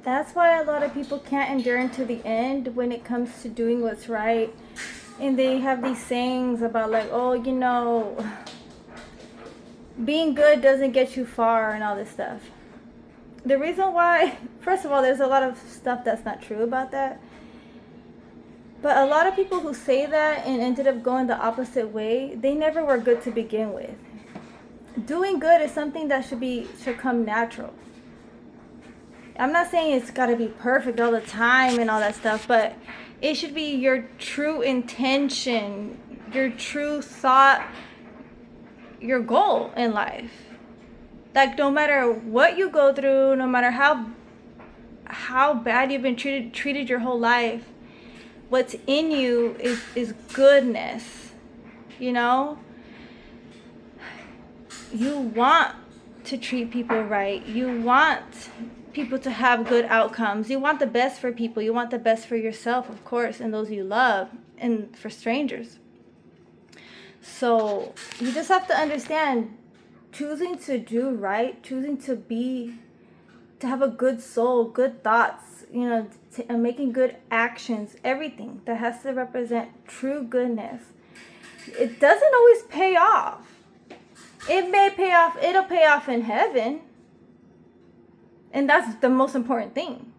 That's why a lot of people can't endure into the end when it comes to doing what's right. And they have these sayings about like, oh, being good doesn't get you far and all this stuff. The reason why, first of all, there's a lot of stuff that's not true about that. But a lot of people who say that and ended up going the opposite way, they never were good to begin with. Doing good is something that should come natural. I'm not saying it's got to be perfect all the time and all that stuff, but it should be your true intention, your true thought, your goal in life. Like, no matter what you go through, no matter how bad you've been treated your whole life, what's in you is goodness. You know, you want to treat people right. You want people to have good outcomes. You want the best for people. You want the best for yourself, of course, and those you love, and for strangers. So you just have to understand, choosing to do right, choosing to have a good soul, good thoughts, and making good actions, everything that has to represent true goodness. It doesn't always pay off. It may pay off, it'll pay off in heaven. And that's the most important thing.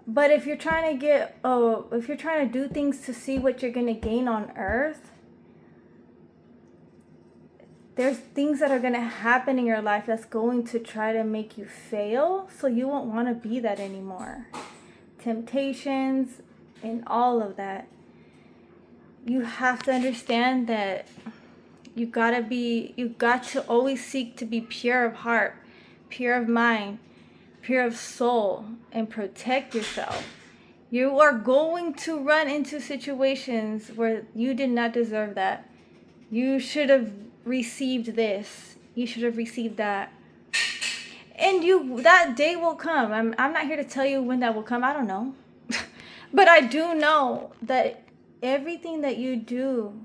But if you're trying to do things to see what you're going to gain on earth, there's things that are going to happen in your life that's going to try to make you fail, so you won't want to be that anymore. Temptations and all of that. You have to understand that you got to always seek to be pure of heart, pure of mind, pure of soul, and protect yourself. You are going to run into situations where you did not deserve that. You should have received this. You should have received that. And that day will come. I'm not here to tell you when that will come. I don't know. But I do know that everything that you do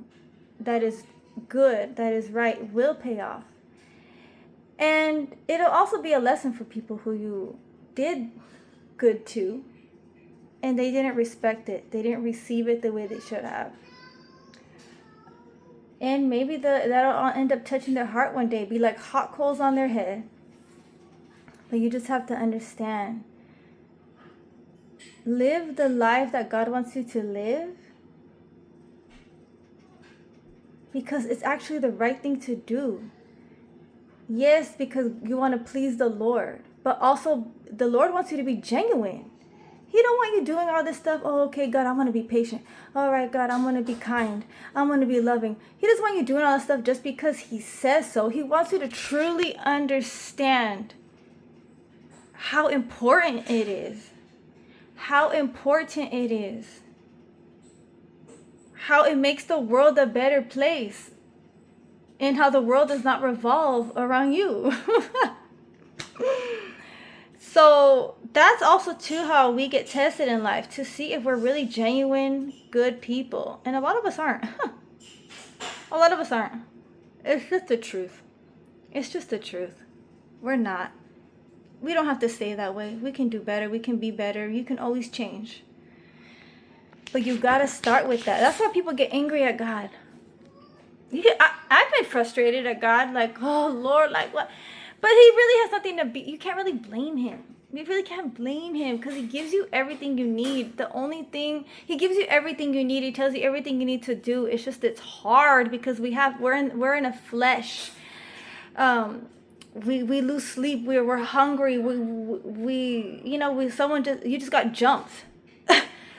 that is good, that is right, will pay off. And it'll also be a lesson for people who you did good to, and they didn't respect it. They didn't receive it the way they should have. And maybe that'll end up touching their heart one day, be like hot coals on their head. But you just have to understand. Live the life that God wants you to live, because it's actually the right thing to do. Yes, because you want to please the Lord, but also the Lord wants you to be genuine. He don't want you doing all this stuff. Oh, okay, God, I want to be patient. All right, God, I'm going to be kind. I'm going to be loving. He doesn't want you doing all this stuff just because he says so. He wants you to truly understand how important it is. How important it is. How it makes the world a better place. And how the world does not revolve around you. So that's also too how we get tested in life, to see if we're really genuine, good people. And a lot of us aren't. A lot of us aren't. It's just the truth. It's just the truth. We're not. We don't have to stay that way. We can do better. We can be better. You can always change. But you got to start with that. That's why people get angry at God. I've been frustrated at God, like, oh Lord, like what? But he really has nothing to be. You can't really blame him. You really can't blame him, because he gives you everything you need. The only thing, he gives you everything you need. He tells you everything you need to do. It's just, it's hard because we're in a flesh. We lose sleep. We're hungry. You just got jumped.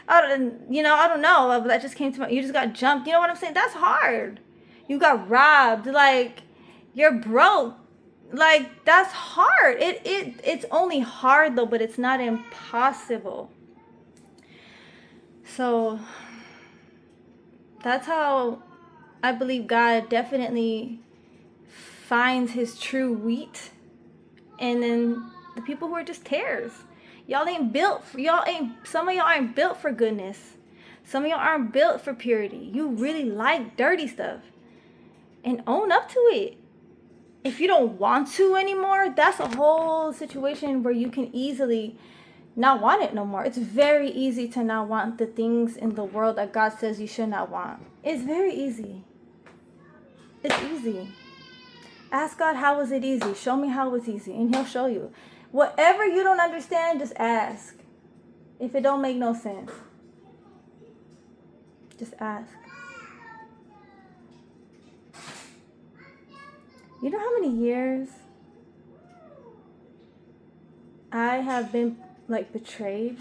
I don't know. That just came to mind. You just got jumped. You know what I'm saying? That's hard. You got robbed, like, you're broke, like, that's hard. It's only hard though, but it's not impossible. So that's how I believe God definitely finds his true wheat, and then the people who are just tares. Some of y'all aren't built for goodness. Some of y'all aren't built for purity. You really like dirty stuff. And own up to it. If you don't want to anymore, that's a whole situation where you can easily not want it no more. It's very easy to not want the things in the world that God says you should not want. It's very easy. It's easy. Ask God, how was it easy? Show me how it was easy, and he'll show you. Whatever you don't understand, just ask. If it don't make no sense, just ask. You know how many years I have been like betrayed?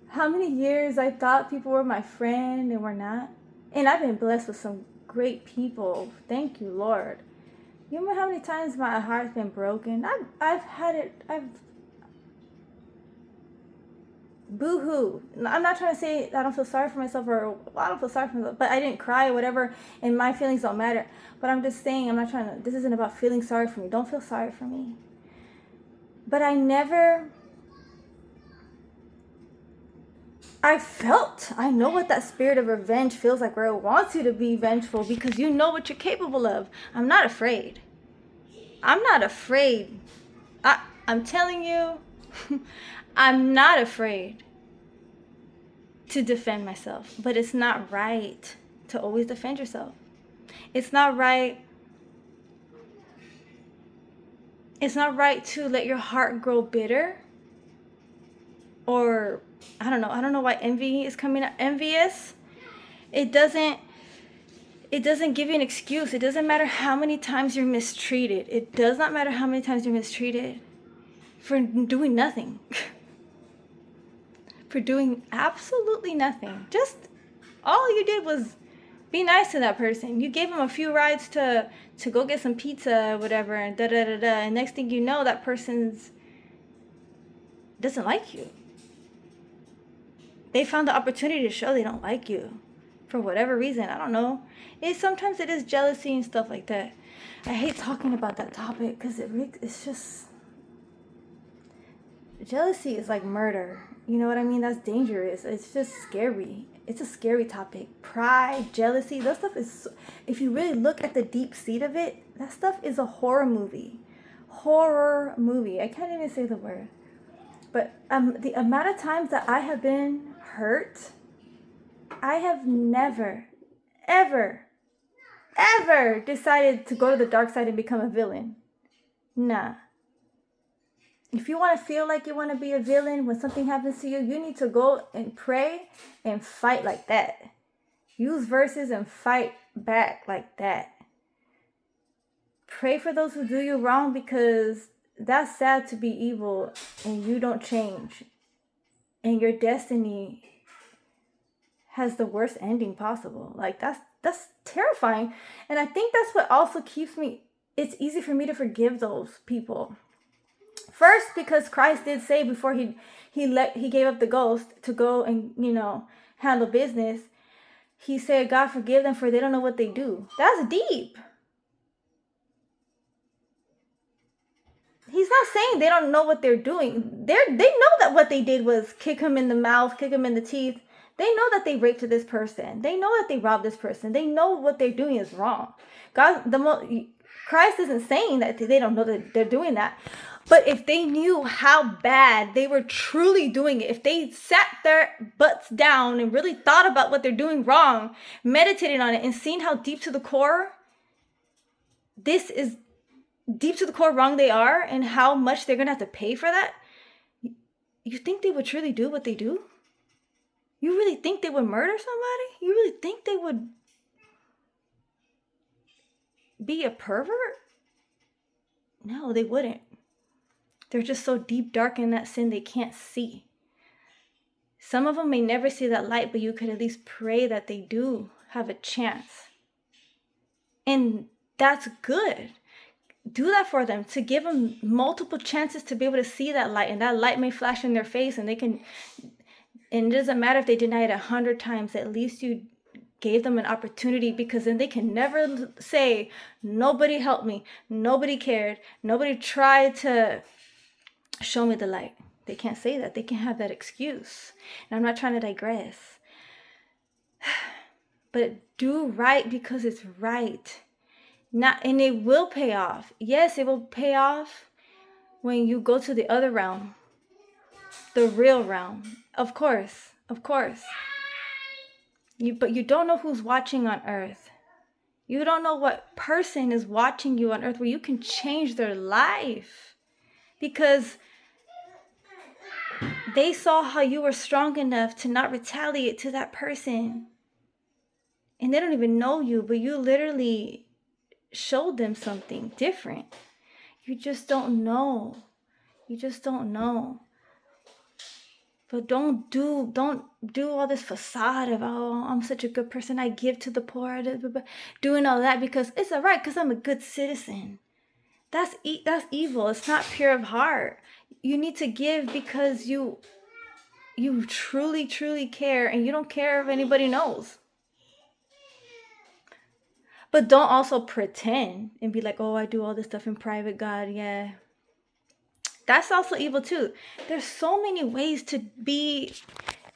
How many years I thought people were my friend and were not? And I've been blessed with some great people. Thank you, Lord. You know how many times my heart's been broken? I've boo-hoo. I'm not trying to say I don't feel sorry for myself, or I don't feel sorry for myself, but I didn't cry or whatever, and my feelings don't matter. But I'm just saying, I'm not trying to, this isn't about feeling sorry for me. Don't feel sorry for me. But I know what that spirit of revenge feels like, where it wants you to be vengeful because you know what you're capable of. I'm not afraid. I'm telling you, I'm not afraid to defend myself. But it's not right to always defend yourself. It's not right. It's not right to let your heart grow bitter. Or I don't know why envy is coming up. Envious. It doesn't give you an excuse. It doesn't matter how many times you're mistreated. It does not matter how many times you're mistreated for doing nothing. For doing absolutely nothing. Just all you did was be nice to that person. You gave them a few rides to go get some pizza or whatever, and and next thing you know, that person's doesn't like you. They found the opportunity to show they don't like you for whatever reason. I don't know. Sometimes it is jealousy and stuff like that. I hate talking about that topic because it's just, jealousy is like murder. You know what I mean? That's dangerous. It's just scary. It's a scary topic. Pride, jealousy, that stuff is, if you really look at the deep seat of it, that stuff is a horror movie. Horror movie. I can't even say the word. But the amount of times that I have been hurt, I have never, ever decided to go to the dark side and become a villain. Nah. If you want to feel like you want to be a villain when something happens to you, you need to go and pray and fight like that. Use verses and fight back like that. Pray for those who do you wrong, because that's sad to be evil and you don't change. And your destiny has the worst ending possible. Like that's terrifying. And I think that's what also keeps me, it's easy for me to forgive those people. First, because Christ did say before he gave up the ghost to go and, handle business, he said, God forgive them, for they don't know what they do. That's deep. He's not saying they don't know what they're doing. They know that what they did was kick him in the mouth, kick him in the teeth. They know that they raped this person. They know that they robbed this person. They know what they're doing is wrong. Christ isn't saying that they don't know that they're doing that. But if they knew how bad they were truly doing it, if they sat their butts down and really thought about what they're doing wrong, meditated on it, and seen how deep to the core wrong they are, and how much they're going to have to pay for that, you think they would truly do what they do? You really think they would murder somebody? You really think they would be a pervert? No, they wouldn't. They're just so deep, dark in that sin they can't see. Some of them may never see that light, but you could at least pray that they do have a chance. And that's good. Do that for them, to give them multiple chances to be able to see that light. And that light may flash in their face, and it doesn't matter if they deny it 100 times, at least you gave them an opportunity, because then they can never say, nobody helped me, nobody cared, nobody tried to show me the light. They can't say that. They can't have that excuse. And I'm not trying to digress. But do right because it's right. And it will pay off. Yes, it will pay off when you go to the other realm, the real realm. Of course, of course. But you don't know who's watching on earth. You don't know what person is watching you on earth where you can change their life. Because they saw how you were strong enough to not retaliate to that person. And they don't even know you, but you literally showed them something different. You just don't know. You just don't know. But don't do all this facade of, oh, I'm such a good person, I give to the poor, doing all that because it's all right, because I'm a good citizen. That's evil. It's not pure of heart. You need to give because you truly, truly care, and you don't care if anybody knows. But don't also pretend and be like, oh, I do all this stuff in private, God, yeah. That's also evil too. There's so many ways to be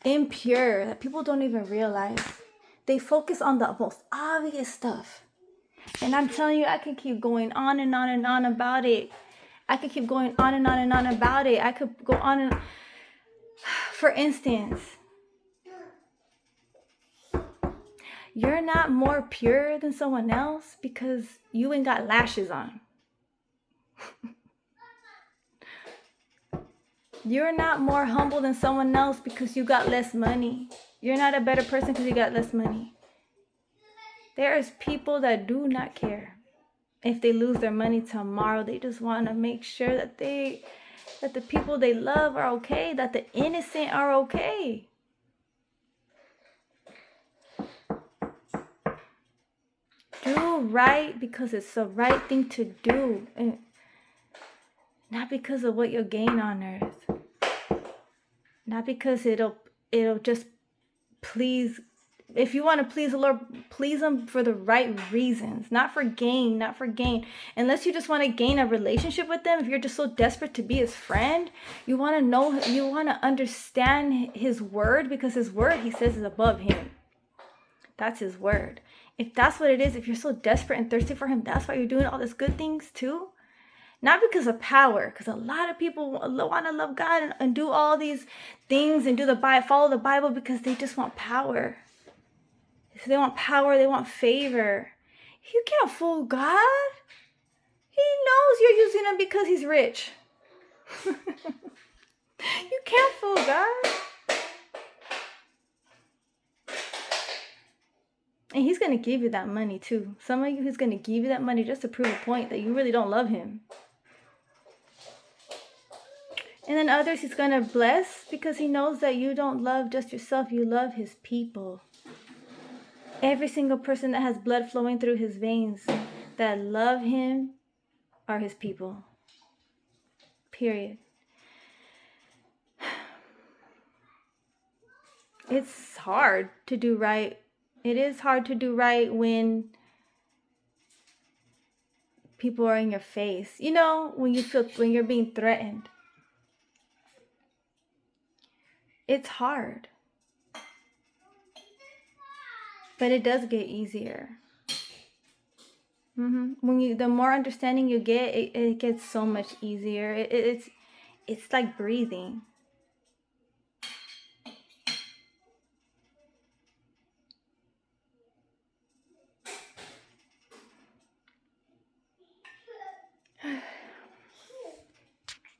impure that people don't even realize. They focus on the most obvious stuff. And I'm telling you, I can keep going on and on and on about it. I could keep going on and on and on about it. I could go on and... For instance, you're not more pure than someone else because you ain't got lashes on. You're not more humble than someone else because you got less money. You're not a better person because you got less money. There's people that do not care if they lose their money tomorrow. They just want to make sure that the people they love are okay, that the innocent are okay. Do right because it's the right thing to do, and not because of what you'll gain on earth. Not because it'll just please. If you want to please the Lord, please Him for the right reasons, not for gain, not for gain. Unless you just want to gain a relationship with them, if you're just so desperate to be His friend, you want to know, you want to understand His word, because His word, He says, is above Him. That's His word. If that's what it is, if you're so desperate and thirsty for Him, that's why you're doing all these good things too. Not because of power, because a lot of people want to love God and do all these things and follow the Bible because they just want power. So they want power, they want favor. You can't fool God. He knows you're using Him because He's rich. You can't fool God. And He's going to give you that money too. Some of you, He's going to give you that money just to prove a point that you really don't love Him. And then others He's going to bless because He knows that you don't love just yourself. You love His people. Every single person that has blood flowing through His veins that love Him are His people. Period. It's hard to do right. It is hard to do right when people are in your face. You know, when you're being threatened. It's hard. But it does get easier. The more understanding you get, it gets so much easier. It's like breathing.